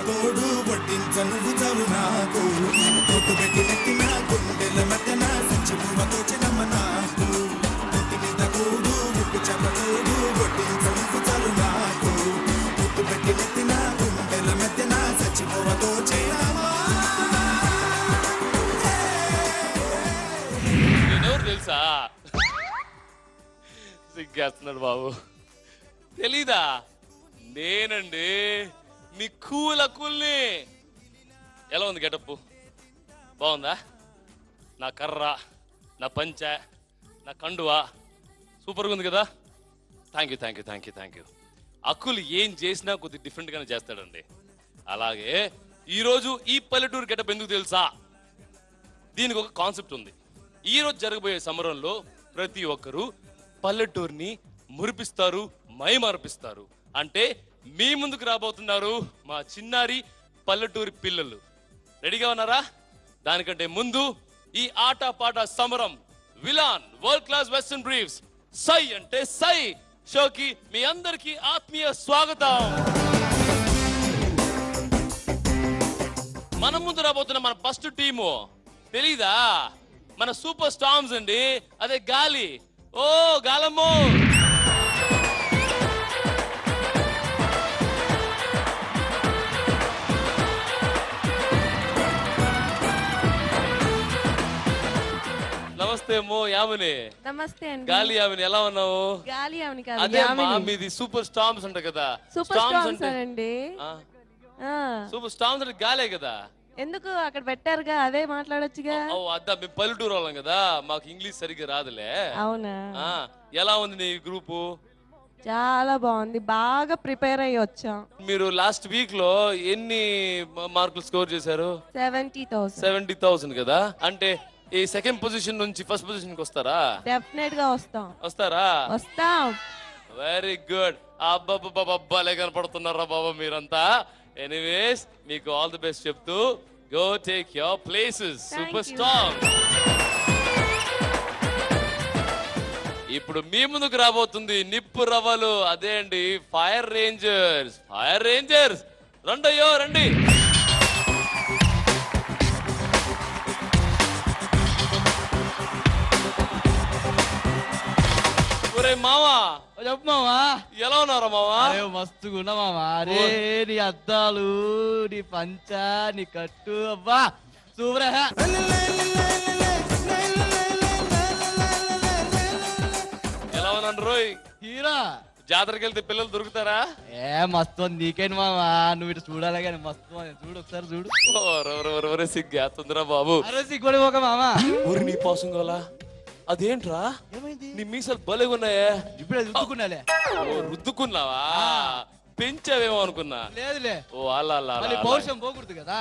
తోడు వడ్డించను నువ్వు నాకు తోటు పెట్టి నెత్తి నా గుండెల మధ్యన సచ్చిపువ్వతో చిన్నమ్మ నాకు తొట్టి మీద కూడు ఉప్పు చెమ్మ తోడు వడ్డించను నువ్వు నాకు తోటు పెట్టి నెత్తి నా గుండెల మధ్యన సచ్చిపువ్వతో చిన్నమ్మ. నేనెవరు తెలుసా? సిగ్గేస్తున్నాడు బాబు. తెలీదా? నేనండి మీ కూల్ని. ఎలా ఉంది గెటప్పు? బాగుందా? నా కర్ర, నా పంచ, నా కండువా సూపర్గా ఉంది కదా? Thank you thank you thank you thank you. అక్కులు ఏం చేసినా కొద్దిగా డిఫరెంట్గానే చేస్తాడండి. అలాగే ఈరోజు ఈ పల్లెటూరు గెటప్ ఎందుకు తెలుసా? దీనికి ఒక కాన్సెప్ట్ ఉంది. ఈరోజు జరగబోయే సమరంలో ప్రతి ఒక్కరూ పల్లెటూరిని మురిపిస్తారు, మైమర్పిస్తారు. అంటే మీ ముందుకు రాబోతున్నారు మా చిన్నారి పల్లెటూరి పిల్లలు. రెడీగా ఉన్నారా? దానికంటే ముందు ఈ ఆట పాట సమరం విలాన్ వరల్డ్ క్లాస్ వెస్టర్న్ బ్రీఫ్స్ సై అంటే సై షోకి మీ అందరికీ ఆత్మీయ స్వాగతం. మన ముందు రాబోతున్న మన ఫస్ట్ టీము తెలీదా? మన సూపర్ స్టార్మ్స్ అండి. అదే గాలి. ఓ గాలమ్మో! నమస్తే మో యామిని. నమస్తే అండి. గాలి యామిని, ఎలా ఉన్నావు? గాలి యామిని కాదు, అదే యామిని. మీది సూపర్ స్టార్మ్స్ అంట కదా? సూపర్ స్టార్మ్స్ అండి. సూపర్ స్టార్మ్స్ అంటే గాలే కదా? ఎందుకు అక్కడ పెట్టారుగా, అదే మాట్లాడొచ్చుగా. ఓ అద్దా, మేము పల్లెటూరు వాళ్ళం కదా, మాకు ఇంగ్లీష్ సరిగ్గా రాదులే. అవునా? ఎలా ఉంది నీ గ్రూపు? చాలా బాగుంది, బాగా ప్రిపేర్ అయ్యి వచ్చాం. మీరు లాస్ట్ వీక్ లో ఎన్ని మార్కులు స్కోర్ చేశారు? 70,000. 70,000 కదా? అంటే ఈ సెకండ్ పొజిషన్ నుంచి ఫస్ట్ పొజిషన్ కి వస్తారా? డెఫినెట్ గా వస్తాం. వస్తారా? వస్తాం. Very good. అబ్బాబ్బాబ్బాలే కనపడుతున్నారా బాబా మీరంతా. ఎనీవేస్ మీకు ఆల్ ది బెస్ట్ చెప్తూ go take your places super star. ఇప్పుడు మీ ముందుకు రాబోతుంది నిప్పు రవ్వలు. అదే అండి ఫైర్ రేంజర్స్. ఫైర్ రేంజర్స్ రండయ్యో రండి. మామా చెప్పు మామా, ఎలా ఉన్నారా మామా? మస్తుగా ఉన్నా మామా. అరే నీ అద్దాలు, నీ పంచ, నీ కట్టు, అబ్బా సూపర్. ఎలా ఉన్నాను రోయ్? హీరా జాతరకి వెళ్తే పిల్లలు దొరుకుతారా? మస్తు నీకేంటి మామా, నువ్వు ఇటు చూడాలి కానీ మస్తు. చూడు ఒకసారి చూడు. సిగ్గేస్తుందిరా బాబు. అరే సిగ్గుడి ఒక మామా. ఊరి నీ పాసంగోలా అదేంట్రా? నీ మీసాలు భలేగా ఉన్నాయే. ఇప్పుడే రుద్దుకున్నాలే. రుద్దుకున్నావా? పెంచావేమో అనుకున్నా. లేదులే. ఓ అలా పౌరుషం పోకూడదు కదా.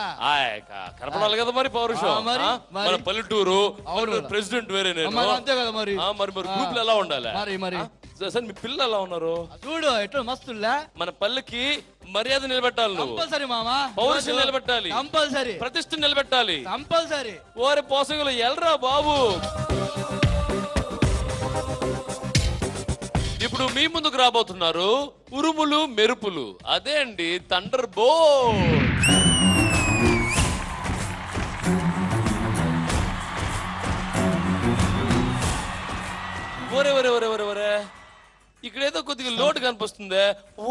కనపడాలి కదా మరి పౌరుషం. మన పల్లెటూరు ప్రెసిడెంట్ వేరే నేను. అంతే కదా మరి. మరి గ్రూప్ లో ఎలా ఉండాలి? మరి సార్ మీ పిల్లలు ఎలా ఉన్నారు? చూడు ఎట్లా మస్తుల్లా. మన పల్లెకి మర్యాద నిలబెట్టాలి నువ్వు. కంపల్సరీ మామా. పౌరుషం నిలబెట్టాలి. కంపల్సరీ. ప్రతిష్ట నిలబెట్టాలి. కంపల్సరీ. ఓరే పోసంగులు ఎల్రా బాబు. ఇప్పుడు మీ ముందుకు రాబోతున్నారు ఉరుములు మెరుపులు. అదే అండి థండర్ బోల్ట్. ఒరే ఒరే ఒరే ఒరే ఒరే, ఇక్కడేదో కొద్దిగా లోటు కనిపిస్తుందే. ఓ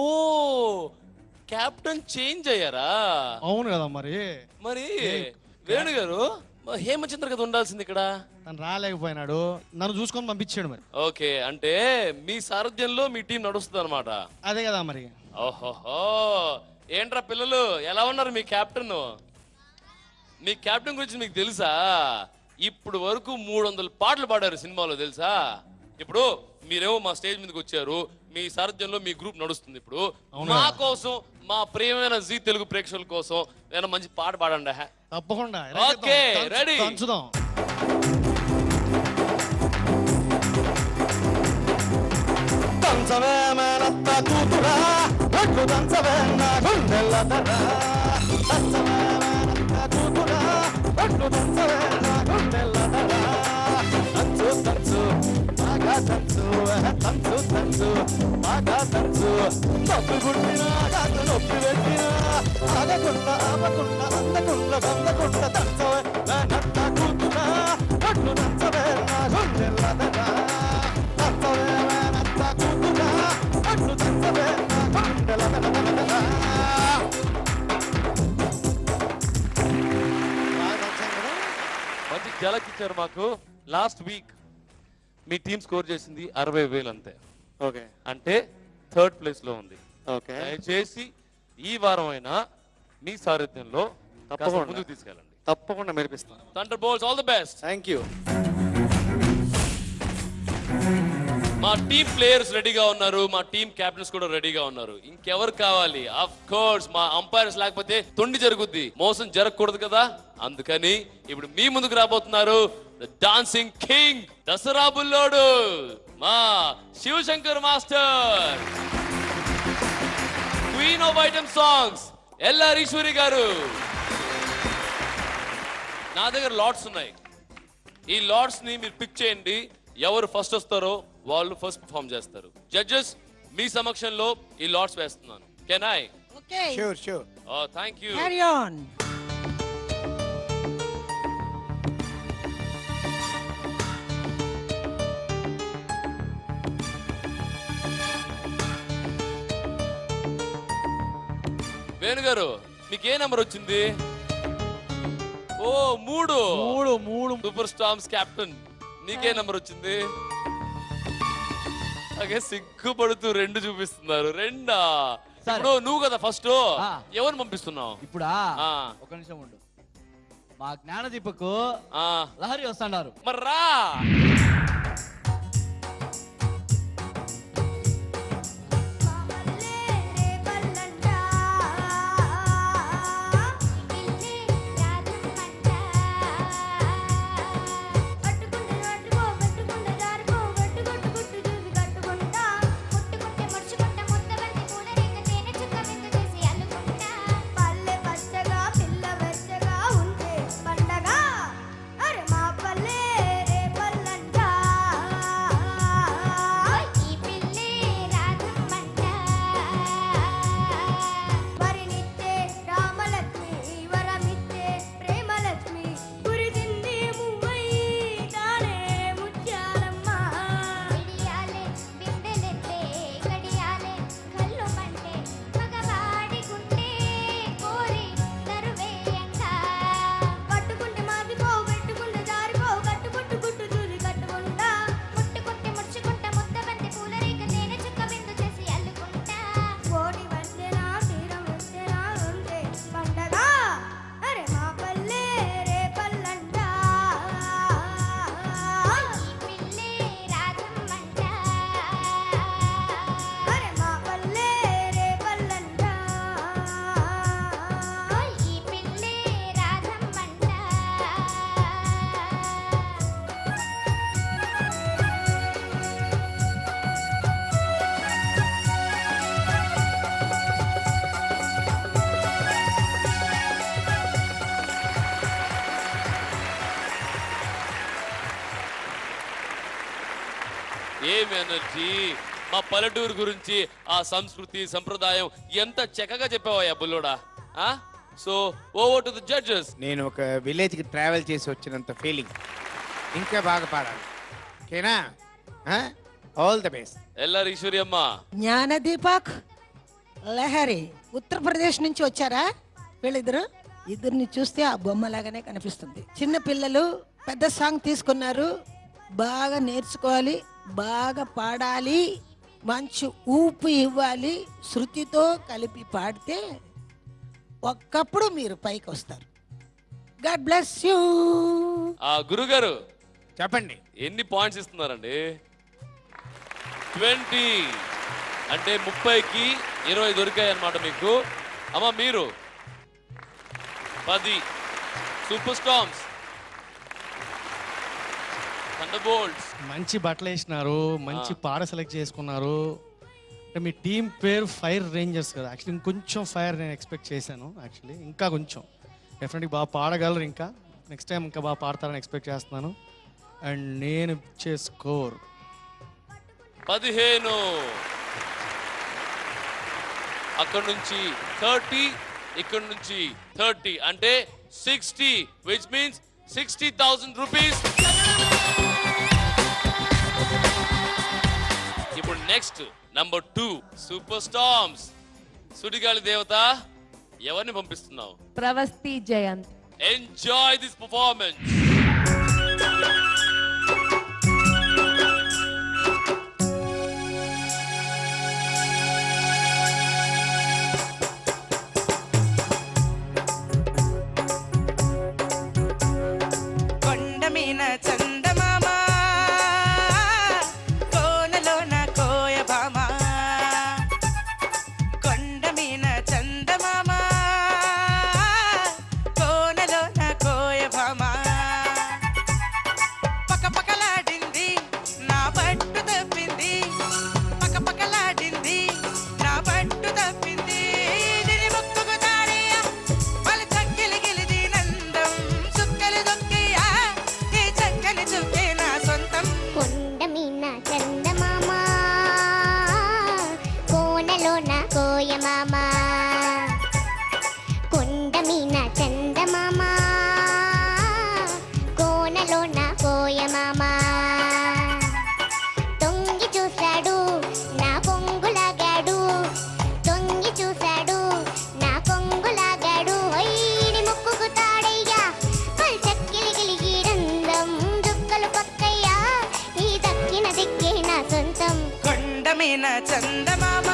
కెప్టెన్ చేంజ్ అయ్యారా? అవును కదా మరి. మరి వేణు గారు హేమచంద్ర కదా ఉండాల్సింది ఇక్కడ. తను రాలేకపోయినాడు, నన్ను చూసుకొని పంపించాడు మరి. ఓకే, అంటే మీ సారథ్యంలో మీ టీం నడుస్తుంది అనమాట. అదే కదా మరి. ఓహోహో, ఏంట్రా పిల్లలు ఎలా ఉన్నారు? మీ కెప్టెన్ గురించి మీకు తెలుసా? ఇప్పుడు వరకు 300 పాటలు పాడారు సినిమాలో, తెలుసా? ఇప్పుడు మీరేమో మా స్టేజ్ మీదకి వచ్చారు, మీ సారథ్యంలో మీ గ్రూప్ నడుస్తుంది. ఇప్పుడు మా కోసం, మా ప్రియమైన జీ తెలుగు ప్రేక్షకుల కోసం ఏదైనా మంచి పాట పాడండి. తప్పకుండా. Okay, ready? దంచుదాం. దంచవే మేనత్త కూతురా, ఒడ్లు దంచవే నా గుండెల ధర. దంచవే మేనత్త కూతురా, ఒడ్లు దంచవే నా గుండెల ధర. దంచు దంచు బాగా తంచు తంచు తంచు బాగా తంచు నొప్పి పుట్టినా కాదు నొప్పి పెట్టినా ఆగకుండా ఆపకుండా అందకుండా గందకుండా తంచవే నత్త కూతురా నన్ను తంచవే నా గుండెల్లదనా తంచవే నత్త కూతురా నన్ను తంచవే నా గుండెల్లదనా. మంచి జలకిచ్చారు మాకు. లాస్ట్ వీక్ మీ టీం స్కోర్ చేసింది 60,000 అంతే. ఓకే అంటే 3rd ప్లేస్ లో ఉంది. ఓకే దయచేసి ఈ వారం అయినా మీ సారథ్యంలో తప్పకుండా ముందుకు తీసుకెళ్ళండి. తప్పకుండా మెరిపిస్తాను. Thunder bolts all the best. Thank you. మా టీం ప్లేయర్స్ రెడీగా ఉన్నారు, మా టీం కెప్టెన్స్ కూడా రెడీగా ఉన్నారు. ఇంకెవరు కావాలి? ఆఫ్ కోర్స్ మా అంపైర్స్ లేకపోతే తొండి జరుగుద్ది, మోసం జరగకూడదు కదా. అందుకని ఇప్పుడు మీ ముందుకు రాబోతున్నారు డాన్సింగ్ కింగ్ దసరా బుల్లోడు మా Sivashankar master. Queen of item songs L R Eswari గారు. నా దగ్గర లాట్స్ ఉన్నాయి, ఈ లాట్స్ ని మీరు పిక్ చేయండి. ఎవరు ఫస్ట్ వస్తారో వాళ్ళు ఫస్ట్ పర్ఫామ్ చేస్తారు. జడ్జెస్ మీ సమక్షంలో ఈ లాట్స్ వేస్తున్నాను. Can I? Okay sure. Oh thank you. Carry on. Venu గారు మీకు ఏ నెంబర్ వచ్చింది? ఓ 3. సూపర్ స్టార్స్ కెప్టెన్ నీకే నెంబర్ వచ్చింది? అలాగే సిగ్గుపడుతూ 2 చూపిస్తున్నారు. 2 ఇప్పుడు నువ్వు కదా ఫస్ట్, ఎవరు పంపిస్తున్నావు? ఇప్పుడా ఒక నిమిషం ఉండు. మా జ్ఞానదీపకు లహరి వస్తున్నారు. మరి రా. ఏం ఎనర్జీ! మా పల్లెటూరు గురించి, ఆ సంస్కృతి సంప్రదాయం ఎంత చక్కగా చెప్పావయ్యా బుల్లోడా. So over to the judges. నేను ఒక విలేజ్ కి ట్రావెల్ చేసి వచ్చినంత ఫీలింగ్. ఇంకా బాగా పాడాలి. ఓకేనా? All the best. L R Eswari అమ్మ. జ్ఞానదీపక్, లహరి ఉత్తరప్రదేశ్ నుంచి వచ్చారా వీళ్ళిద్దరు? ఇద్దరిని చూస్తే ఆ బొమ్మలాగానే కనిపిస్తుంది. చిన్న పిల్లలు పెద్ద సాంగ్ తీసుకున్నారు, బాగా నేర్చుకోవాలి, బాగా పాడాలి, మంచి ఊపు ఇవ్వాలి, శృతితో కలిపి పాడితే ఒక్కప్పుడు మీరు పైకి వస్తారు. God bless you. గురుగారు చెప్పండి, ఎన్ని పాయింట్స్ ఇస్తున్నారండి? 20 అంటే 30కి 20 దొరికాయి అన్నమాట మీకు. అమ్మ మీరు 10. Super stars, థండర్బోల్ట్స్. మంచి బట్టలు వేసినారు, మంచి పాట సెలెక్ట్ చేసుకున్నారు. అంటే మీ టీం పేరు ఫైర్ రేంజర్స్ కదా. యాక్చువల్లీ ఇంకొంచెం ఫైర్ నేను ఎక్స్పెక్ట్ చేశాను. యాక్చువల్లీ ఇంకా కొంచెం డెఫినెట్గా బాగా పాడగలరు. ఇంకా నెక్స్ట్ టైం ఇంకా బాగా పాడతారని ఎక్స్పెక్ట్ చేస్తున్నాను. అండ్ నేను ఇచ్చే స్కోర్ 15. అక్కడ నుంచి 30, ఇక్కడ నుంచి 30 అంటే 60, which means 60,000 rupees. ఇప్పుడు నెక్స్ట్ నంబర్ 2 సూపర్ స్టార్మ్స్. సుడిగాలి దేవత ఎవరిని పంపిస్తున్నావు? Pravasthi Jayant. Enjoy this performance. కొండమీన చందమామ కోనలోన కోయభామ, కొండమీన చందమామ కోనలోన కోయభామ, పకపకలాడింది నా పట్టు తప్పింది, పకపకలాడింది నా పట్టు తప్పింది, దీని ముక్కుకు తారయ్య వాళ్ళ చక్కెలి గిలిది నందం, సుక్కలు దొక్కయ్యా ఈ చక్కని చుక్కే నా సొంతం. కొండమీన చందమామ కోనలోన కోయమామ, కొండమీన చందమామ కోనలోన కోయమామ, తొంగి చూశాడు నా పొంగులాగాడు, తొంగి చూశాడు నా పొంగులాగాడు, ఐడి ముక్కుకు తాడయ్యా పల్ చక్కిలి గిలిగిడందం, దుక్కలు పక్కయ్యా ఈ దక్కిన దిక్కే నా సొంతం. కొండమీన చందమామ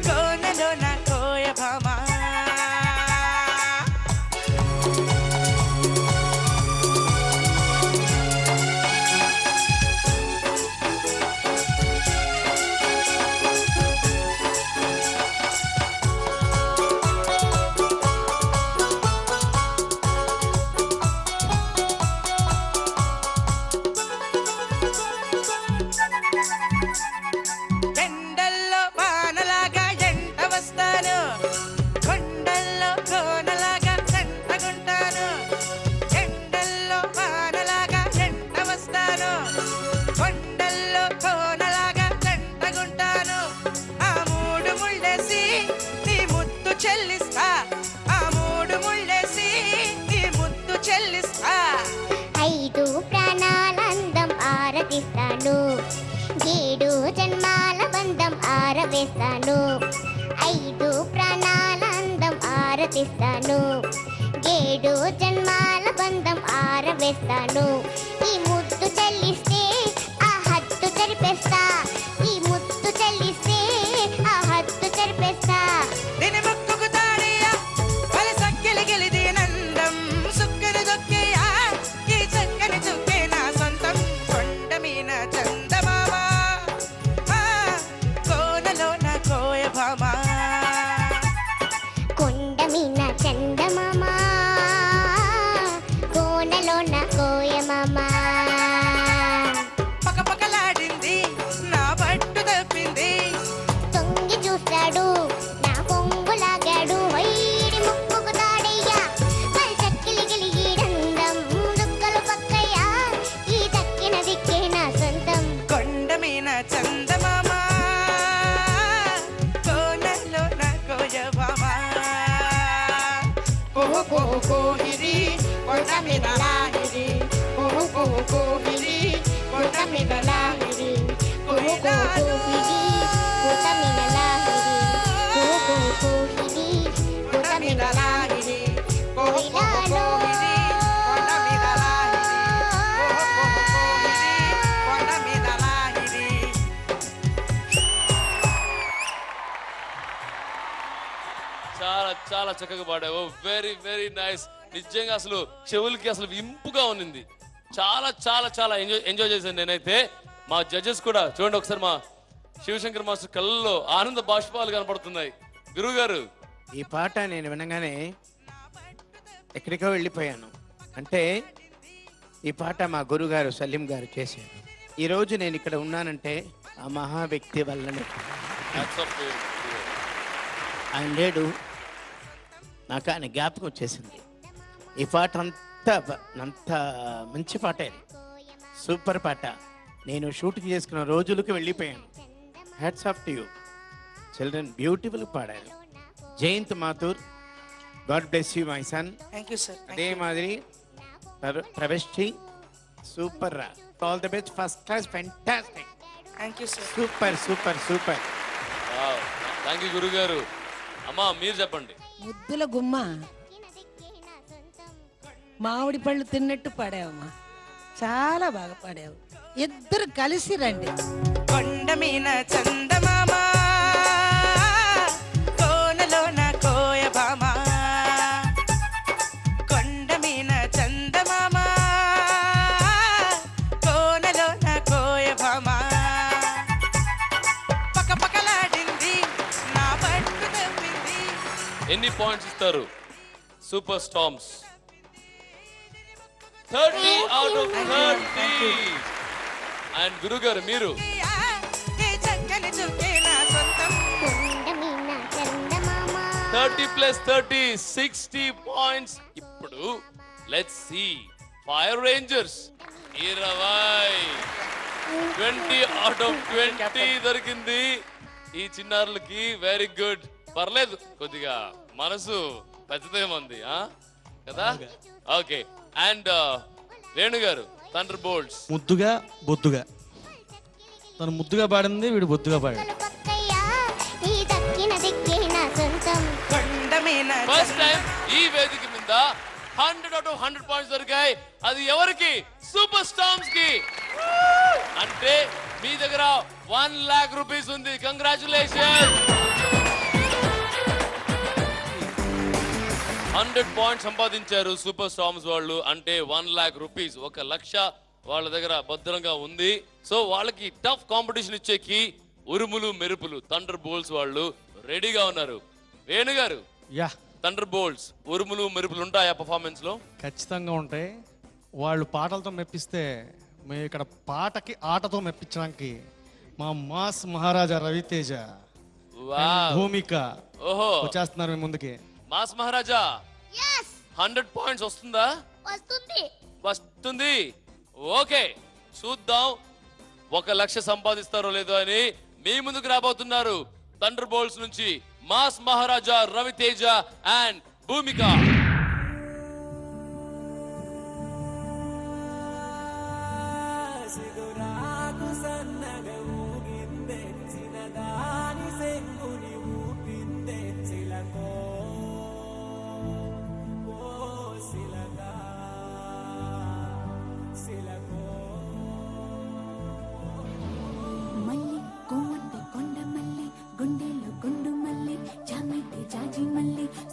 కోనలోన కోయభామ. ఎండల్లో వానలాగా ఎంట వస్తాను, కొండల్లో కోనలాగా జంటగుంటాను, ఎండల్లో వానలాగా ఎంట వస్తాను, కొండల్లో కోనలాగా జంటగుంటాను, ఆ మూడు ముళ్ళేసి నీ ముద్దు చెల్లిస్తా, ఆ మూడు ముళ్ళేసి నీ ముద్దు చెల్లిస్తా. 5 ప్రాణాలందం ఆరతిస్తాను, 7 జన్మాల బంధం ఆరవేస్తాను, 5 ప్రాణాలందం ఆరతిస్తాను, 7 జన్మాల బంధం ఆరవేస్తాను, ఈ ముద్దు చెల్లిస్తే ఆ హద్దు చెరిపేస్తా, ఈ ముద్దు చెల్లిస్తే ఆ హద్దు చెరిపేస్తా. దీని ముక్కుకు తాడయ్యా వాళ్ళ సక్కెలి గిలిది నందం, సుక్కని దొక్కయ్యా ఈ చక్కని చుక్కే నా సొంతం. కొండమీన చందమామ కోనలోన కోయభామ, కొండమీన చందమామ కోనలోన కోయమామ, పకపకలాడింది నా పట్టు తప్పింది, తొంగి చూస్తాడు నా పొంగులాగాడు, వైడి ముక్కుకు తాడయ్యా పల్ చక్కిలి గిలిగిడందం, దుక్కలు పక్కయ్యా ఈ దక్కిన దిక్కే నా సొంతం. కొండమీన చందమామ కోనలోన కోయభామ. కోహు కోహు కోహిరి కొండమీద లాహిరి, కోహు కోహు కోహిరి కొండమీద లాహిరి, కోహిలాలో కోటమిన లాహిరి, కోకో కోహిరి కొండమీద కోటమిన లాహిరి, కోహు కోహు కోహిరి కొండమీద లాహిరి, కోహు కోహు కోహిరి కొండమీద లాహిరి. చాలా చాలా చక్కగా పాడావు. Very very nice. నిజంగా అసలు చెవులకి అసలు ఇంపుగా ఉన్నింది. చాలా చాలా చాలా ఎంజాయ్ చేశాను నేనైతే. మా జడ్జెస్ కూడా చూడండి ఒకసారి, మా శివశంకర్ మాస్టర్ కళ్ళల్లో ఆనంద బాష్పాలు కనపడుతున్నాయి. గురువు గారు, ఈ పాట నేను వినగానే ఎక్కడికో వెళ్ళిపోయాను. అంటే ఈ పాట మా గురుగారు సలీం గారు చేశారు. ఈరోజు నేను ఇక్కడ ఉన్నానంటే ఆ మహా వ్యక్తి వల్లనే. ఆయన లేడు, నాకు ఆయన జ్ఞాపకం వచ్చేసింది. ఈ పాట అంత మంచి పాట, ఇది సూపర్ పాట. నేను షూటింగ్ చేసుకున్న రోజులకు వెళ్ళిపోయాను. Hats off to you children, beautiful పాడారు. Jayant Mathur, God bless you my son. Thank you sir. అదే మాదిరి ప్రవేశ్జీ, సూపర్ రా, all the best, first class, fantastic, thank you sir. Super super super. Thank you గురుగారు. అమ్మా మీరు చెప్పండి. ముద్దుల గుమ్మ, మామిడి పళ్ళు తిన్నట్టు పాడావమ్మా, చాలా బాగా పాడావు. ఇద్దరు కలిసి రండి. కొండ మీన చందమామ, కోనలోన కోయభామ, కొండ మీన చందమామ, కోనలోన కోయభామ, పకపకలాడింది నా పట్టు తప్పింది. ఎన్ని పాయింట్స్ ఇస్తారు super storms? 30 out of 30. And గురుగారు మీరు? ఈ చక్కని చుక్కే నా సొంతం. 30 plus 30 60 పాయింట్స్. ఇప్పుడు let's see fire rangers 20 out of 20 దొరికింది ఈ చిన్నారులకి. వెరీ గుడ్, పర్లేదు, కొద్దిగా మనసు పెద్దదేమంది కదా. ఓకే, అండ్ వేణు గారు థండర్ బోల్ట్స్. ముద్దుగా బొద్దుగా, తను ముద్దుగా పాడింది, వీడు బొద్దుగా పాడాడు. ఫస్ట్ టైం ఈ వేదిక మీద 100 out of 100 పాయింట్స్ దొరికాయి. అది ఎవరికి? సూపర్ స్టార్మ్స్ కి. అంటే మీ దగ్గర 1 lakh rupees ఉంది. కంగ్రాచులేషన్. 100 పాయింట్స్ సంపాదించారు సూపర్ స్టార్మ్స్ వాళ్ళు. అంటే 1 lakh rupees, 1 లక్ష వాళ్ళ దగ్గర భద్రంగా ఉంది. సో వాళ్ళకి టఫ్ కాంపిటీషన్ ఇచ్చేకి ఉరుములు మెరుపులు థండర్ బోల్ట్స్ వాళ్ళు రెడీగా ఉన్నారు. వేణు గారు, యా, థండర్ బోల్ట్స్ ఉరుములు మెరుపులు ఉంటాయా పర్ఫార్మెన్స్ లో? ఖచ్చితంగా ఉంటాయి. వాళ్ళు పాటలతో మెప్పిస్తే మేము ఇక్కడ పాటకి ఆటతో మెప్పించడానికి మా మాస్ మహారాజా రవితేజ, భూమిక వచ్చేస్తున్నారు మీ ముందుకి. మాస్ మహారాజా 100 పాయింట్స్ వస్తుందా? వస్తుంది. ఓకే, చూద్దాం 1 లక్ష సంపాదిస్తారో లేదో అని. మీ ముందుకు రాబోతున్నారు థండర్ బోల్ట్స్ నుంచి మాస్ మహారాజా రవితేజ అండ్ భూమిక.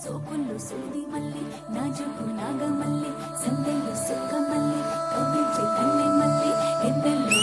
సోకులు సూది మల్లి నాజుకు నాగమల్లి సందెల్లు సుక్క మల్లి కవిచి కన్నె మల్లి ఎద్దెల్లు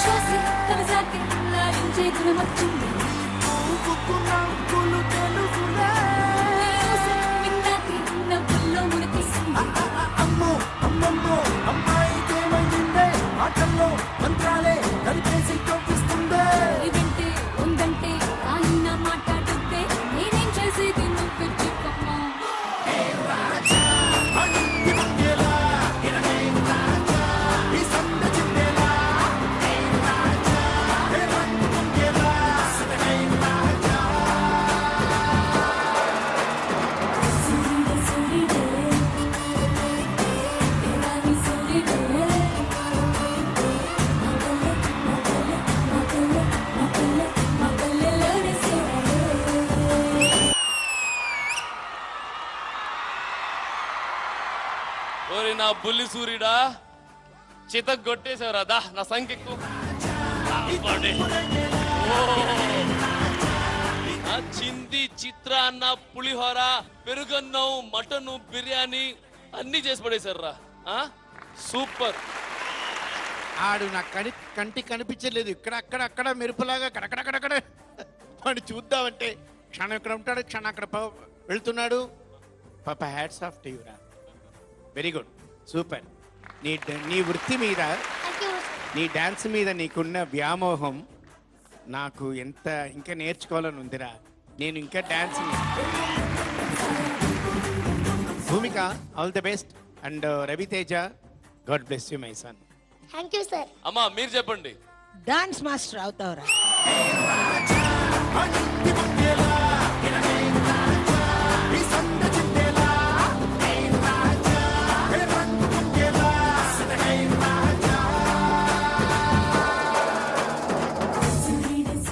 శ్వాస కనసాకి లాలించే గుణమొచ్చింది. బుల్లి సూర్యుడా చిత కొట్టేశావు రాదా నా సంఖ్యకు చింది చిత్రాన్న పులిహోర పెరుగన్నం మటను బిర్యానీ అన్ని చేసి పడేశారు రా సూపర్. ఆడు నా కంటికి కనిపించలేదు, ఇక్కడ అక్కడ అక్కడ మెరుపులాగా కడకడకడకడ వాడు చూద్దామంటే క్షణం ఇక్కడ ఉంటాడు, క్షణం అక్కడ వెళ్తున్నాడు. పాప హ్యాట్స్ ఆఫ్ టు యు రా, వెరీ గుడ్, సూపర్. నీ వృత్తి మీద, నీ డాన్స్ మీద నీకున్న వ్యామోహం నాకు ఎంత ఇంకా నేర్చుకోవాలని ఉందిరా. నేను ఇంకా dance. Bhoomika, all the best. And Raviteja, god bless you my son. Thank you sir. అమ్మా మీరు చెప్పండి. Dance master అవుతావురా.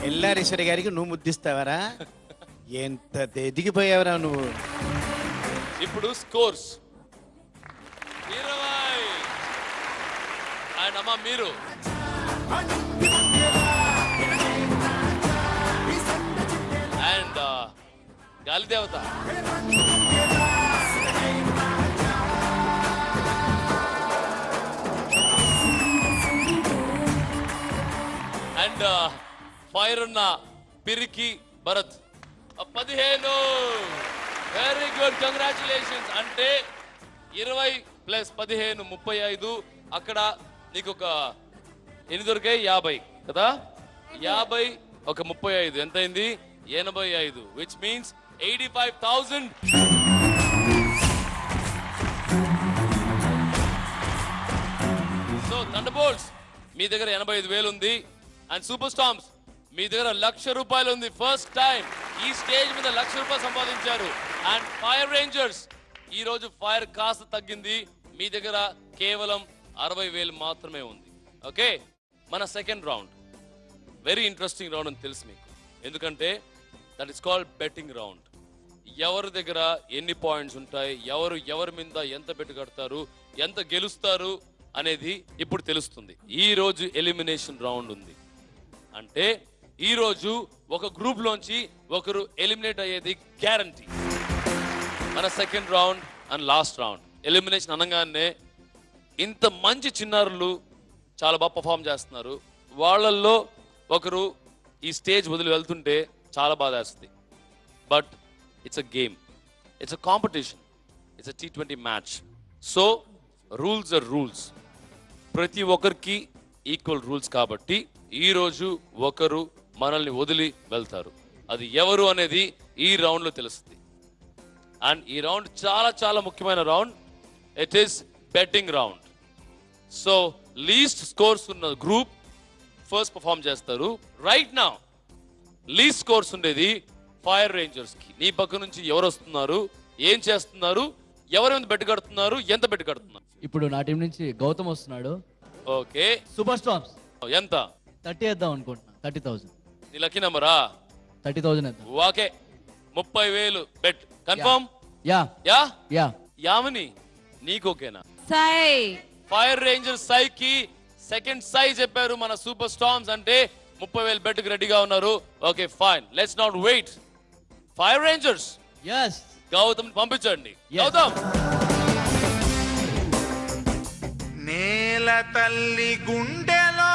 ఎల్లారేశ్వరి గారికి నువ్వు ముద్దిస్తావరా? ఎంత ఎదిగిపోయావరా నువ్వు. ఇప్పుడు స్కోర్స్ 20 అండ్ అమ్మా మీరు అండ్ గాలిదేవత అండ్ ఫైర్ ఉన్న పిరికి భరత్ 15. Very good, congratulations. అంటే 20 ప్లస్ 15 35. అక్కడ నీకు ఒక ఎన్ని దొరికాయి? 50 కదా. 50 ఒక 35 ఎంతైంది? 85, విచ్ మీన్స్ 85,000. సో థండర్బోల్ట్స్ మీ దగ్గర 85,000 ఉంది. అండ్ సూపర్ స్టార్మ్స్ మీ దగ్గర 1,00,000 రూపాయలు ఉంది. ఫస్ట్ టైం ఈ స్టేజ్ మీద 1,00,000 రూపాయలు సంపాదించారు. అండ్ ఫైర్ రేంజర్స్ ఈ రోజు ఫైర్ కాస్త తగ్గింది, మీ దగ్గర కేవలం 60,000 మాత్రమే ఉంది. ఓకే, మన second round very interesting round అని తెలుసు మీకు, ఎందుకంటే that is called betting round. ఎవరి దగ్గర ఎన్ని పాయింట్స్ ఉంటాయి, ఎవరి మీద ఎంత బెట్టు కడతారు, ఎంత గెలుస్తారు అనేది ఇప్పుడు తెలుస్తుంది. ఈ రోజు ఎలిమినేషన్ రౌండ్ ఉంది. అంటే ఈ రోజు ఒక గ్రూప్ లోంచి ఒకరు ఎలిమినేట్ అయ్యేది గ్యారంటీ. మన second round and last round. Elimination అనగానే ఇంత మంచి చిన్నారులు చాలా బాగా పర్ఫామ్ చేస్తున్నారు. వాళ్ళల్లో ఒకరు ఈ స్టేజ్ వదిలి వెళ్తుంటే చాలా బాధ వేస్తుంది. But it's a game, it's a competition, it's a T20 match. So rules are rules, ప్రతి ఒక్కరికి ఈక్వల్ రూల్స్. కాబట్టి ఈరోజు ఒకరు మనల్ని వదిలి వెళ్తారు. అది ఎవరు అనేది ఈ రౌండ్లో తెలుస్తుంది. అండ్ ఈ రౌండ్ చాలా చాలా ముఖ్యమైన round. It is betting round. So least scores ఉన్న గ్రూప్ ఫస్ట్ పర్ఫామ్ చేస్తారు. రైట్ నౌ లీస్ట్ స్కోర్స్ ఉండేది ఫైర్ రేంజర్స్ కి. నీ పక్క నుంచి ఎవరు వస్తున్నారు, ఏం చేస్తున్నారు, ఎవరెంత బెట్టు కడుతున్నారు, ఎంత బెట్టు కడుతున్నారు? ఇప్పుడు నా టీం నుంచి గౌతమ్ వస్తున్నాడు. ఓకే, సూపర్ స్టార్మ్స్ ఎంత? 30 వేద్దాం అనుకుంటున్నా. 30,000. నీ లక్కీ నెంబరా? 30,000 వేద్దాం. Okay, 30,000 bet confirm. Ya ya ya. Yamini నీకు ఓకేనా? సై ఫైర్ రేంజర్ సైకి సెకండ్ సై చెప్పారు మన సూపర్ స్టార్మ్స్. అంటే 30,000 బెట్కి రెడీగా ఉన్నారు. Okay fine, let's not wait. Fire rangers yes Gautam పంపించండి. Yes. గౌతమ్. నేల తల్లి గుండెలో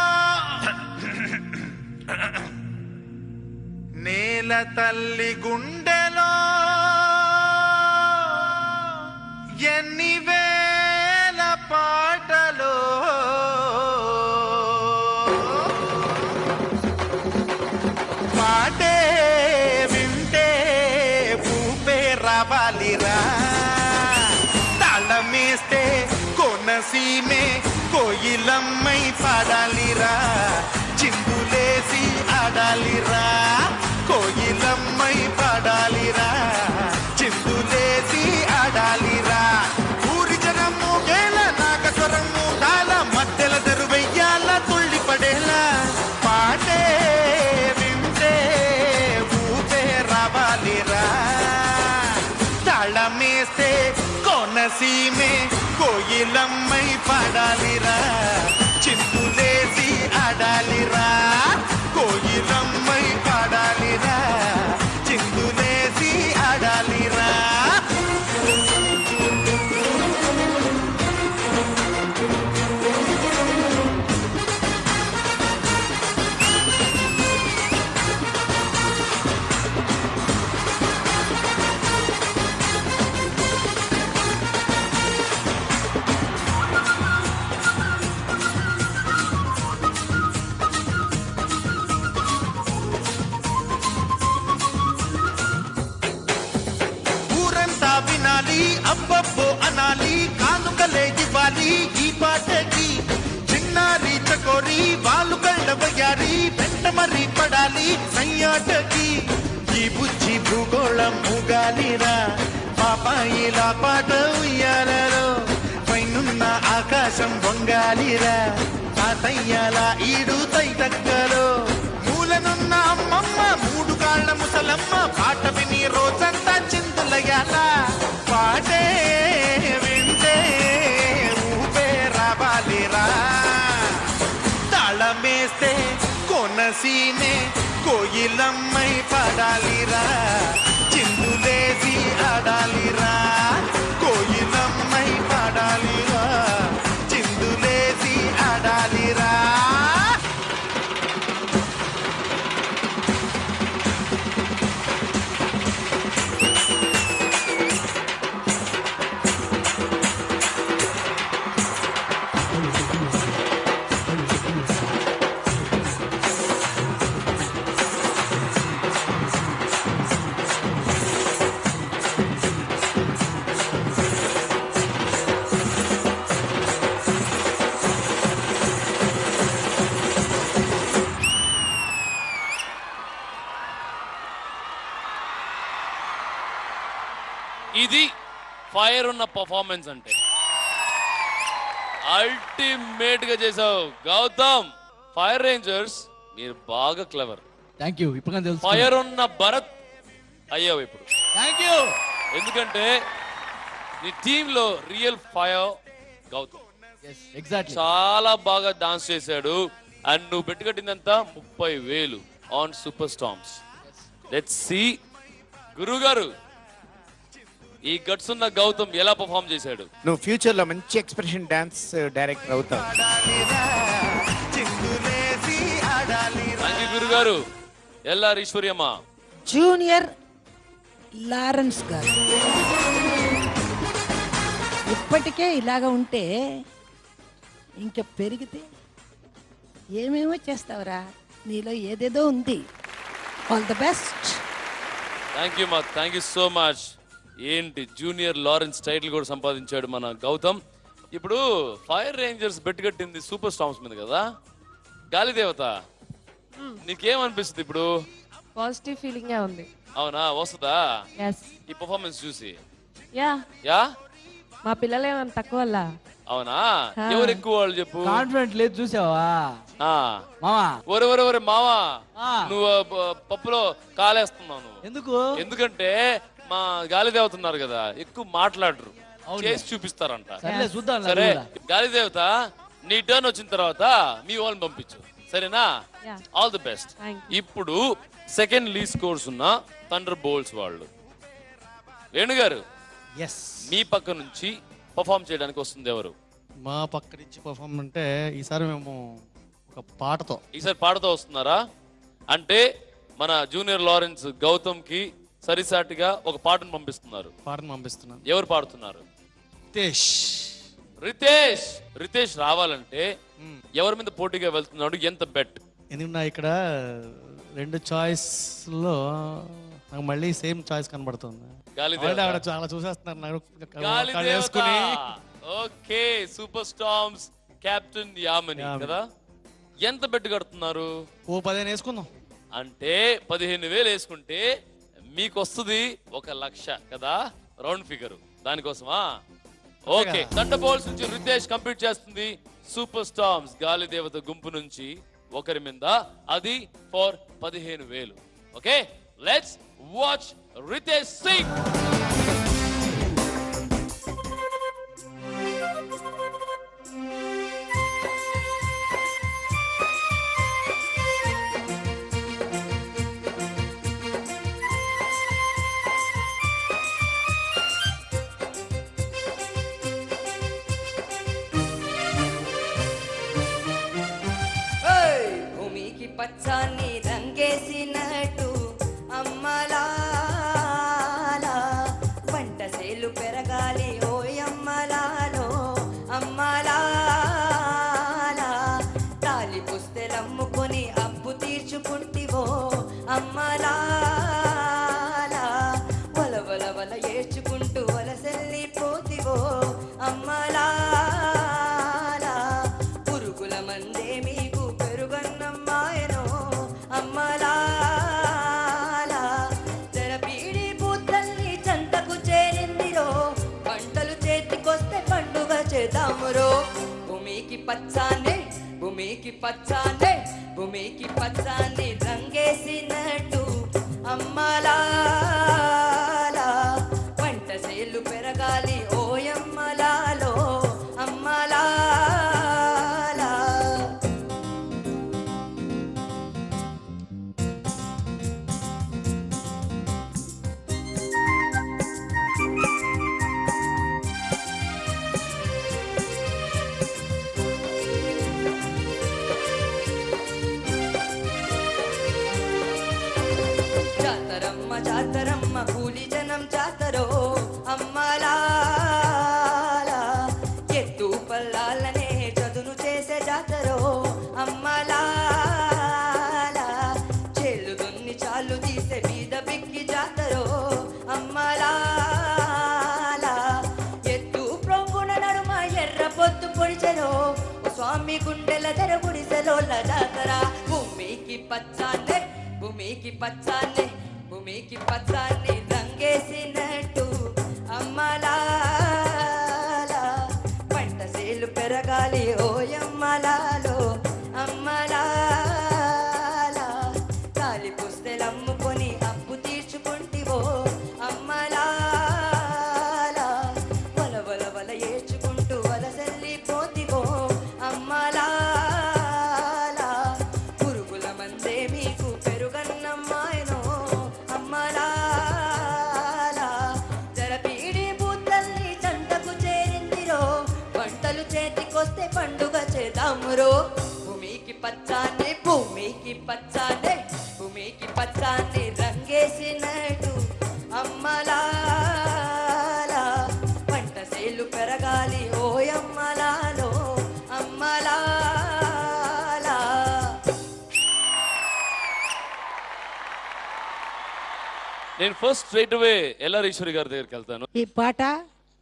నేల తల్లి గుండెలో ఎన్ని వేల పాటలో పాటే వింటే పూపే రావాలిరా, తాళమేస్తే కోనసీమే కోయిలమ్మై పాడాలిరా, చిందులేసి ఆడాలిరా, కోయిలమ్మై పాడాలిరా, చిందులేసి ఆడాలిరా, ఊరి జనము గేల నాగస్వరము తాళ మధ్యల దరువెయ్యాల తుళ్ళి పడేలా, పాటే వింటే ఊపే రావాలిరా, తాళమేస్తే కోనసీమే కోయిలమ్మ కోయిలమ్మై పాడాలిరా చిందులేసి ఆడాలిరా కోయిలమ్మై పాడాలిరా చిందులేసి ఆడాలిరా వినాలి అబ్బబ్బో అనాలి కానుకలే ఇవ్వాలి ఈ పాటకి చిన్నారి చకోరి వాళ్ళు కళ్ళ వయ్యారి వెంట మరి పడాలి సయ్యాటకి ఈ బుజ్జి భూగోళం మూగాలిరా పాపాయిలా పాట ఉయ్యాలలో పైనున్న ఆకాశం వంగాలిరా తాతయ్యాల ఈడు తైతక్కలో మూలనున్న అమ్మమ్మ మూడు కాళ్ళ ముసలమ్మ పాట విని రోజంతా చిందులయ్యాల పాటే వింటే ఊపే రావాలిరా తాళమేస్తే కొనసీనే కోయిలమ్మై పాడాలిరా చిందులేసి ఆడాలిరా కోయిలమ్మై పాడాలిరా చిందులేసి ఆడాలిరా ఇది ఫైర్ ఉన్న పర్ఫార్మెన్స్ అంటే. అల్టిమేట్ గా చేసావు గౌతమ్. ఫైర్ రేంజర్స్ మీరు బాగా క్లవర్. Thank you. ఇప్పుడు తెలుసు. ఫైర్ ఉన్న భరత్ అయ్యావు ఇప్పుడు. Thank you. ఎందుకంటే నీ టీమ్ లో రియల్ ఫైర్ గౌతమ్. ఎగ్జాక్ట్లీ. చాలా బాగా డాన్స్ చేశాడు. అండ్ నువ్వు పెట్టుకట్టిందంతా 30,000 on super storms. Let's see గురుగారు ఈ గట్స్ ఉన్న గౌతమ్ ఎలా పర్ఫామ్ చేశాడు. నువ్వు ఫ్యూచర్ లో మంచి ఎక్స్ప్రెషన్ డాన్స్ డైరెక్టర్ అవుతావు. గురుగారు ఎల్ఆర్ ఈశ్వర్యమ్మ. జూనియర్ లారెన్స్ గారు ఇప్పటికే ఇలాగ ఉంటే ఇంకా పెరిగితే ఏమేమో చేస్తావురా. నీలో ఏదేదో ఉంది. All the best. Thank you మా. Thank you so much. ఏంటి జూనియర్ లారెన్స్ టైటిల్ కూడా సంపాదించాడు మన గౌతమ్. ఇప్పుడు ఫైర్ రేంజర్స్ బెట్ కట్టింది సూపర్ స్టార్మ్స్ మీద కదా. గాలిదేవత నీకేమనిపిస్తుంది ఇప్పుడు? పాజిటివ్ ఫీలింగ్ ఉంది. అవునా, వస్తుందా yes ఈ పర్ఫార్మెన్స్ చూసి? యా యా మా పిల్లలు ఏమైనా తక్కువ వల్ల. అవునా, ఎవరు ఎక్కువ వాళ్ళు చెప్పు. కాన్ఫిడెంట్ లేదు చూసావా మామా? ఒరే మావా, నువ్వు పప్పులో కాలేస్తున్నావు. ఎందుకు? ఎందుకంటే మా గాలిదేవత ఉన్నారు కదా, ఎక్కువ మాట్లాడరు, చేసి చూపిస్తారంట. సరే గాలిదేవత, నీ టర్న్ వచ్చిన తర్వాత మీ వాళ్ళని పంపించు, సరేనా? All the best. ఇప్పుడు సెకండ్ లీడ్ స్కోర్స్ ఉన్న థండర్ బోల్ట్స్ వాళ్ళు. వేణుగారు మీ పక్క నుంచి పర్ఫామ్ చేయడానికి వస్తుంది ఎవరు? మా పక్క నుంచి పర్ఫామ్ అంటే ఈసారి మేము ఒక పాటతో. ఈసారి పాటతో వస్తున్నారా? అంటే మన జూనియర్ లారెన్స్ గౌతమ్ కి సరిసాటిగా ఒక పాటను పంపిస్తున్నారు. పాటను పంపిస్తున్నాను. ఎవరు పాడుతున్నారు? రితేష్. రితేష్ రావాలంటే ఎవరి మీద పోటీగా వెళ్తున్నాడు? ఎంత బెట్? ఎందుకంటే ఇక్కడ రెండు చాయిస్ లో నాకు మళ్ళీ సేమ్ చాయిస్ కనబడుతుంది. చాలా చూసేస్తున్నారు. Okay, super storms captain Yamini కదా. ఎంత బెట్ కడుతున్నారు? 15 వేసుకుందాం. అంటే 15,000 వేసుకుంటే మీకు వస్తుంది 1,00,000 కదా, round figure. దానికోసమా? Okay, thunder bolts నుంచి రితేష్ కంప్లీట్ చేస్తుంది. సూపర్ స్టార్మ్స్ గాలిదేవత గుంపు నుంచి ఒకరి మీద, అది for 15,000. Okay, let's watch Riteish Singh. భూమికి పచ్చానే భూమికి పచ్చానే భూమికి పచ్చాని రంగేసినట్టు అమ్మలా పంట సేలు పెరగాలి ఓయమ్మలాలో అమ్మలా జాతరమ్మ కూలి జనం జాతరో అమ్మలా ఎత్తు పల్లాలనే చదును చేసే జాతరో అమ్మలా చేళ్ళు దున్ని చాలు తీసే మీద బిక్కి జాతరో అమ్మలా ఎత్తు ప్రొంగున నడుమ ఎర్ర పొత్తు పొడిచెరో స్వామి గుండెల ధర గుడిసెలోల జాతర భూమికి పచ్చానే భూమికి పచ్చానే భూమికి పచ్చాన్ని రంగేసినట్టు అమ్మలా పంట సేలు పెరగాలి ఓయమ్మలాలో అమ్మలా తాలి పుస్తెలమ్ముకొని అప్పు తీర్చుకుంటివో అమ్మలా వల వల వల ఏడ్చుకుంటూ వలసెల్లి పోతివో అమ్మలా పురుగుల మందే మీకు పెరుగన్నమ్మాయనో చేతికొస్తే పండుగ చేద్దామురో భూమికి పచ్చానే భూమికి పచ్చానే భూమికి పచ్చాన్ని రంగేసినట్టు అమ్మలా పంట సేలు పెరగాలి ఓయమ్మలాలో అమ్మలా నేను ఫస్ట్ స్ట్రైట్ అవే ఎల్ఆర్ ఈశ్వరి గారి దగ్గరికి వెళ్తాను. ఈ పాట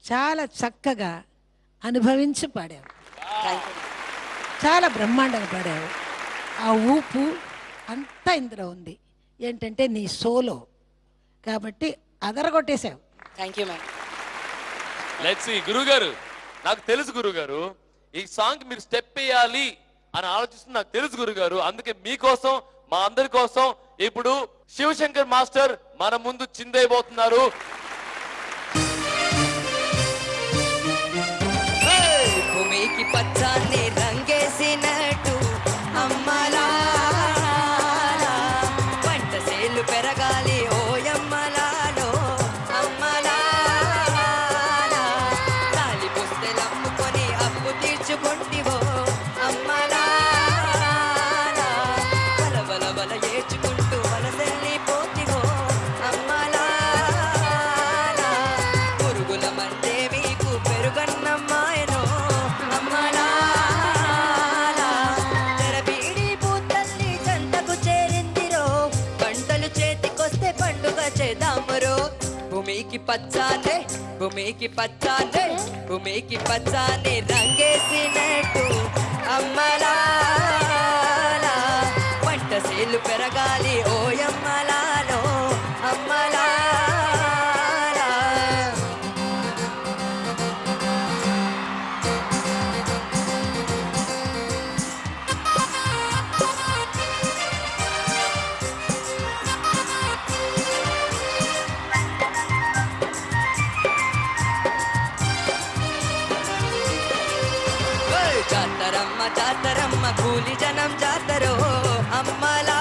చాలా చక్కగా అనుభవించి పాడావు, చాలా బ్రహ్మాండంగా పాడావు. ఆ ఊపు అంతా ఇందులో ఉంది. ఏంటంటే నీ సోలో కాబట్టి అదరగొట్టేశావు. Thank you ma'am. Let's see గురుగారు, నాకు తెలుసు గురుగారు ఈ సాంగ్ మీరు స్టెప్ వేయాలి అని ఆలోచిస్తుంది నాకు తెలుసు గురుగారు. అందుకే మీకోసం మా అందరి కోసం ఇప్పుడు శివశంకర్ మాస్టర్ మన ముందు చిందైపోతున్నారు. భూమికి పచ్చాన్ని రంగేసినట్టు అమ్మలా పంట సేలు పెరగాలి ఓయమ్మలాలో అమ్మలా తాలి పుస్తెలమ్ముకొని అప్పు తీర్చుకుంటివో అమ్మలా వల వల వల ఏడ్చుకుంటూ వలసెల్లి పోతివో అమ్మలా పురుగుల మందే మీకు పెరుగన్నమ్మాయనో అమ్మలా తెరబీడి పూతల్లి జంటకు చేరిందిరో పంటలు చేతికొస్తే పండుగ చేద్దామురో భూమికి పచ్చానే భూమికి పచ్చానే భూమికి పచ్చాని రంగేసినట్టు అమ్మలా పంట సేలు పెరగాలి ఓయమ్మలాలో అమ్మలా జాతరమ్మ జాతరమ్మ కూలి జనం జాతరో అమ్మలా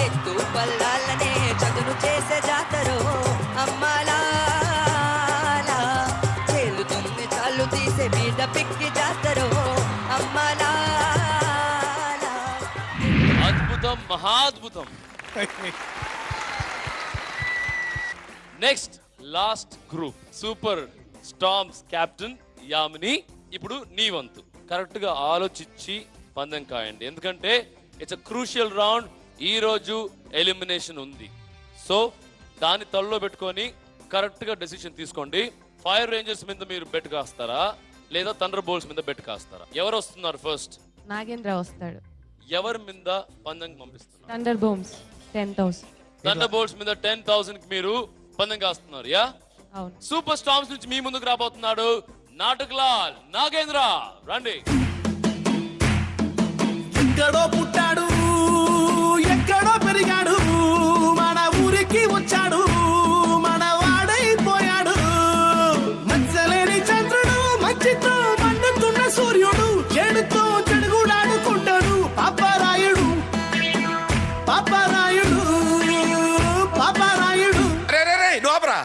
ఎత్తు పల్లాలనే చదును చేసే జాతరో అమ్మలా చేలుతుంది చాలు తీసే మీద పిక్కి జాతరో అమ్మలా అద్భుతం, మహాద్భుతం. Next last group super storms captain Yamini. ఇప్పుడు నీ వంతు కరెక్ట్ గా ఆలోచించి పందెం కాయండి, ఎందుకంటే ఇట్స్ అ క్రూషియల్ రౌండ్. ఈ రోజు ఎలిమినేషన్ ఉంది, సో దాన్ని తలలో పెట్టుకొని కరెక్ట్ గా డెసిషన్ తీసుకోండి. ఫైర్ రేంజర్స్ మీద మీరు బెట్ కాస్తారా లేదా థండర్ బోల్ట్స్ మీద బెట్ కాస్తారా? ఎవరు వస్తున్నారు ఫస్ట్? నాగేంద్ర వస్తాడు. ఎవరి మీద పందెం పంపిస్తున్నారు? థండర్ బోమ్స్ 10,000. థండర్ బోల్ట్స్ మీద 10,000 కి మీరు పందెం కాస్తున్నారు. యా, అవును. సూపర్ స్టార్మ్స్ నుంచి మీ ముందుకు రాబోతున్నాడు నాటక్లాల్ నాగేంద్ర రండి. ఎక్కడో పుట్టాడు ఎక్కడో పెరిగాడు మన ఊరికి వచ్చాడు మన వాడైపోయాడు మచ్చలేని చంద్రుడు మంచితో మండుతున్న సూర్యుడు చెడుతో చెడుగుడాడుకుంటాడు పాపరాయుడు పాపరాయుడు పాపరాయుడు. నోబరా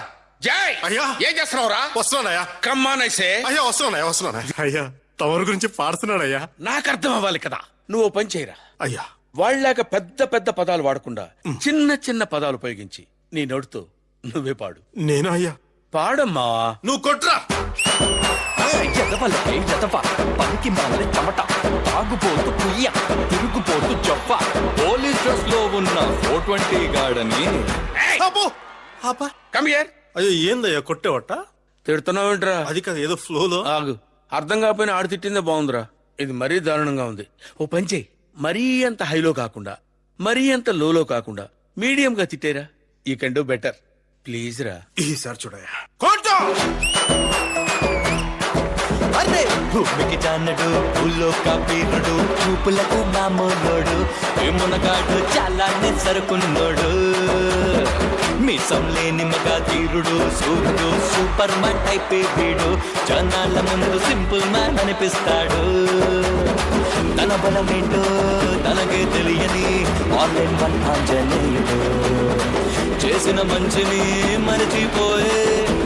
జై అయ్యా ఏం చేస్తున్నావురా? వస్తున్నానయ్యా. కమ్మానైసే అయ్యా వస్తున్నా అయ్యా తమరి గురించి పాడుతున్నాడయ్యా. నాకు అర్థం అవ్వాలి కదా. నువ్వు పని చేయరా అయ్యా. వాళ్ళలాగా పెద్ద పెద్ద పదాలు వాడకుండా చిన్న చిన్న పదాలు ఉపయోగించి నీ నోటితో నువ్వే పాడు. నేను అయ్యా పాడమ్మా. నువ్వు కొట్రా. పనికి మాల చెమట తాగుపోతూ పుయ్య తిరుగుపోతూ చెప్ప పోలీస్ డ్రెస్ లో ఉన్న 420 గాడని. అయ్యో ఏందయ్యా కొట్టేవట? తిడుతున్నావేంట్రా? అది కాదు ఏదో ఫ్లోలో. ఆగు. అర్థం కాకపోయినా ఆడు తిట్టిందే బాగుందిరా. ఇది మరీ దారుణంగా ఉంది. ఓ పంచే, మరీ అంత హైలో కాకుండా మరీ అంత లోలో కాకుండా మీడియం గా తిట్టేరా. You can do better please రా. ఈసారి చూడయ్యా. అరే భూమికి జానడు ఊళ్ళో కబీరుడు చూపులకు మామూలోడు మునగాడు చాలా సరుకున్నోడు మీసం లేని మగా తీరుడు సూర్యుడు సూపర్ మ్యాన్ టైప్ వీడు జనాల ముందు సింపుల్ మ్యాన్ అనిపిస్తాడు తన బలమేంటో తనకే తెలియని ఆన్లైన్ వన్ ఆంజనేయుడు చేసిన మంచిని మరిచిపోయే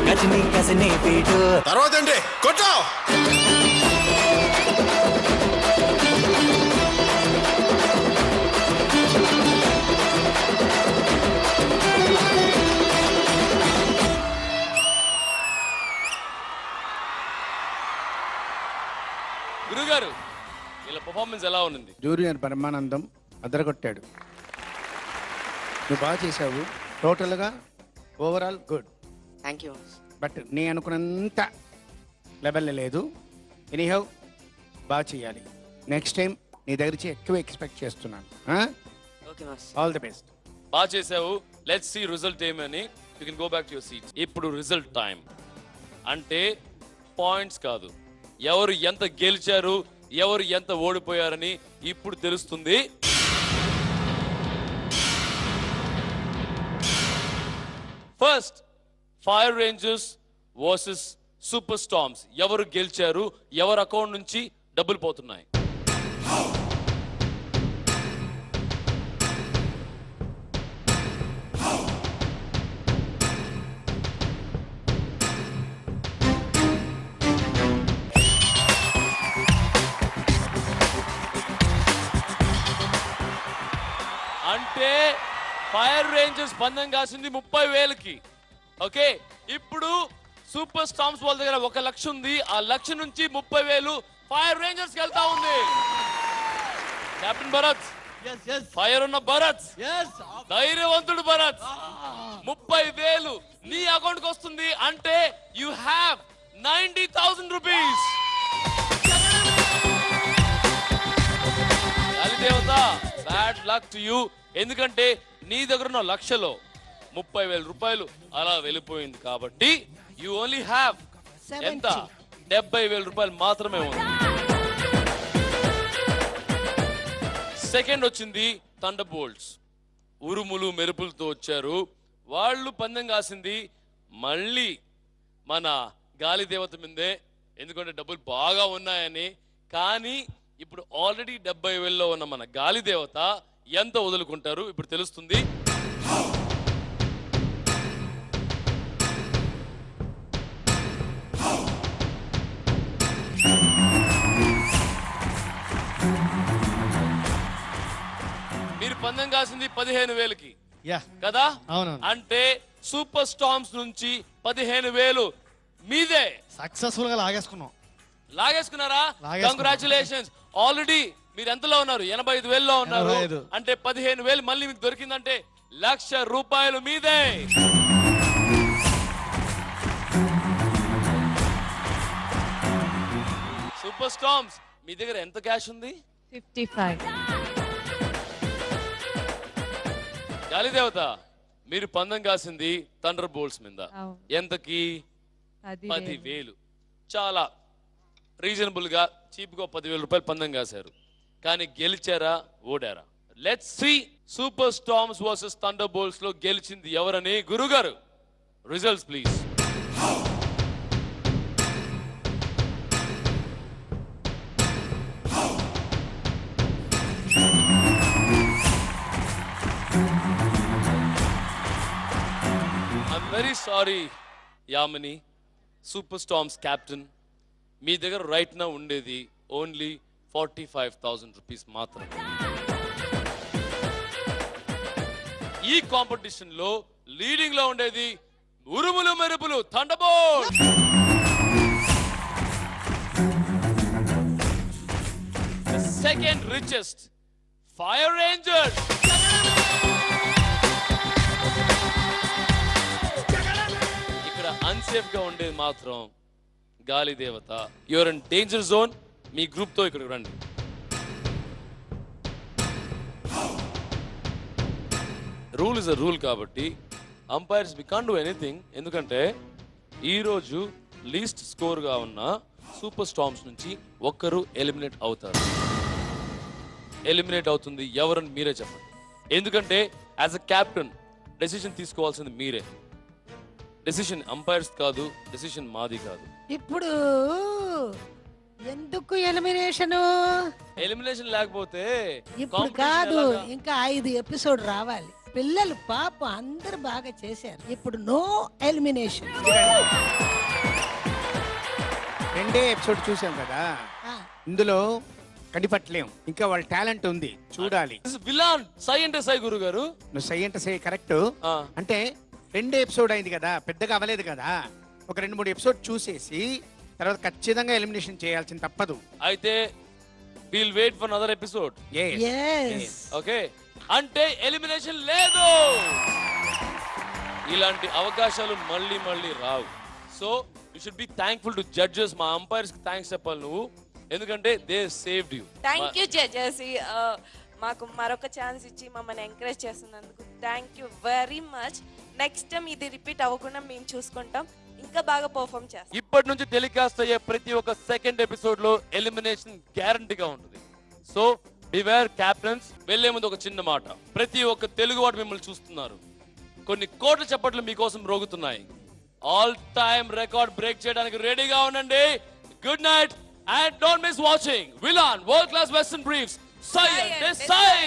గజని కసిని వీడు. తర్వాత ఏంటి కొట్టో. గురుగారు వీళ్ళ పర్ఫార్మెన్స్ ఎలా ఉంది? జూనియర్ పరమానందం అదరగొట్టాడు. నువ్వు బాగా చేసావు. టోటల్గా overall good. Thank you. But నీ అనుకున్నంత లెవెల్ లేదు. ఎనీహౌ బాగా చేయాలి. నెక్స్ట్ టైం నీ దగ్గర నుంచి ఎక్కువ ఎక్స్పెక్ట్ చేస్తున్నాను. Okay mass. All the best. బాగా చేసావు. లెట్స్ సీ రిజల్ట్ ఏమని. You can go back to your seats. ఇప్పుడు రిజల్ట్ టైం. అంటే పాయింట్స్ కాదు, ఎవరు ఎంత గెలిచారు ఎవరు ఎంత ఓడిపోయారని ఇప్పుడు తెలుస్తుంది. First fire Rangers versus super storms. ఎవరు గెలిచారు, ఎవరు అకౌంట్ నుంచి డబ్బులు పోతున్నాయి? అంటే ఫైర్ రేంజర్స్ పందెం కాసింది 30,000కి. ఓకే, ఇప్పుడు సూపర్ స్టార్మ్స్ వాళ్ళ దగ్గర 1 లక్ష ఉంది. ఆ లక్ష నుంచి 30,000 ఫైర్ రేంజర్స్ వెళ్తా ఉంది. కెప్టెన్ భరత్, ఫైర్ ఉన్న భరత్, ధైర్యవంతుడు భరత్, 30,000 నీ అకౌంట్ కి వస్తుంది. అంటే యు హ్యావ్ 90,000 రూపీస్. దేవత బ్యాడ్ లక్ టు యూ. ఎందుకంటే నీ దగ్గర ఉన్న లక్షలో 30,000 రూపాయలు అలా వెళ్ళిపోయింది. కాబట్టి యూ ఓన్లీ హ్యావ్ ఎంత 70,000 రూపాయలు మాత్రమే ఉంది. సెకండ్ వచ్చింది థండర్ బోల్ట్స్. ఉరుములు మెరుపులతో వచ్చారు. వాళ్ళు పందెం కాసింది మళ్ళీ మన గాలి దేవత మీదే, ఎందుకంటే డబ్బులు బాగా ఉన్నాయని. కానీ ఇప్పుడు ఆల్రెడీ 70,000లో ఉన్న మన గాలి దేవత ఎంత వదులుకుంటారు ఇప్పుడు తెలుస్తుంది. మీరు పందెం కాసింది 15,000కి కదా? అంటే సూపర్ స్టార్మ్స్ నుంచి 15,000 మీదే. సక్సెస్ఫుల్ గా లాగేసుకున్నారా? కంగ్రాచులేషన్స్. ఆల్రెడీ మీరు ఎంతలో ఉన్నారు? 85,000లో ఉన్నారు. అంటే 15,000 మళ్ళీ మీకు దొరికిందంటే 1,00,000 రూపాయలు మీదే. సూపర్ స్టార్మ్స్ మీ దగ్గర ఎంత క్యాష్ ఉంది? 55. గాలిదేవత మీరు పందెం కాసింది థండర్ బోల్ట్స్ మీద. ఎంతకి? 10,000. చాలా రీజనబుల్ గా చీప్ గా 10,000 రూపాయలు పందెం కాశారు. కానీ గెలిచారా ఓడారా? Let's see super storms versus thunder bolts లో గెలిచింది ఎవరని. గురుగారు results please. I'm very sorry Yamini, super storms captain. మీ దగ్గర రైట్ నా ఉండేది ఓన్లీ 45,000 రూపీస్ మాత్రమే. ఈ కాంపిటీషన్ లో లీడింగ్ లో ఉండేది ఉరుములు మెరుపులు thunderbolt. Second richest fire rangers. ఇక్కడ అన్సేఫ్ గా ఉండేది మాత్రం గాలి దేవత. Your in danger zone. మీ గ్రూప్ తో ఇక్కడికి రండి. రూల్ ఇస్ అ రూల్ కాబట్టి umpires we can't do anything. ఎందుకంటే ఈరోజు లీస్ట్ స్కోర్ గా ఉన్న సూపర్ స్టార్మ్స్ నుంచి ఒక్కరు ఎలిమినేట్ అవుతారు. ఎలిమినేట్ అవుతుంది ఎవరని మీరే చెప్పండి. ఎందుకంటే యాజ్ అ కెప్టెన్ డెసిషన్ తీసుకోవాల్సింది మీరే. డెసిషన్ అంపైర్స్ కాదు, డెసిషన్ మాది కాదు. ఇప్పుడు ఎందుకు ఎలిమినేషన్? ఎలిమినేషన్ లేకపోతే ఇప్పుడు కాదు, ఇంకా 5 ఎపిసోడ్ రావాలి. పిల్లలు పాప అందరు బాగా చేశారు. ఇప్పుడు నో ఎలిమినేషన్. 2 ఎపిసోడ్ చూసాం కదా, ఇందులో కనిపట్లేం. ఇంకా వాళ్ళ టాలెంట్ ఉంది, చూడాలి. విలాన్ సై అంటే సై గురుగారు. నువ్వు సై అంటే సై కరెక్ట్. అంటే 2 ఎపిసోడ్ అయింది కదా, పెద్దగా అవ్వలేదు కదా. ఒక 2-3 ఎపిసోడ్ చూసేసి తర్వాత ఖచ్చితంగా ఎలిమినేషన్ చేయాల్సింది తప్పదు. అయితే will wait for another episode. Okay, అంటే ఎలిమినేషన్ లేదు. ఇలాంటి అవకాశాలు మళ్ళీ మళ్ళీ రావు. So you should be thankful to judges. మా అంపైర్స్ కి థాంక్స్ చెప్పాలి నువ్వు, ఎందుకంటే they saved you. Thank you judges. మాకు మరొక ఛాన్స్ ఇచ్చి మమ్మల్ని ఎంకరేజ్ చేస్తున్నందుకు thank you very much. Next time ఇది రిపీట్ అవ్వకుండా మేము చూసుకుంటాం, ఇంకా బాగా పర్ఫార్మ్ చేస్తాం. ఇప్పటి నుంచి టెలికాస్ట్ అయ్యే ప్రతి ఒక్క సెకండ్ ఎపిసోడ్ లో ఎలిమినేషన్ గ్యారంటీగా ఉంటుంది. So beware captains. వెళ్లే ముందు ఒక చిన్న మాట. ప్రతి ఒక్క తెలుగువాడు మిమ్మల్ని చూస్తున్నారు. కొన్ని కోట్ల చప్పట్లు మీకోసం రోగుతున్నాయి. ఆల్ టైమ్ రికార్డ్ బ్రేక్ చేయడానికి రెడీగా ఉండండి. Good night and don't miss watching విలాన్ world class western briefs. సై అంటే సై.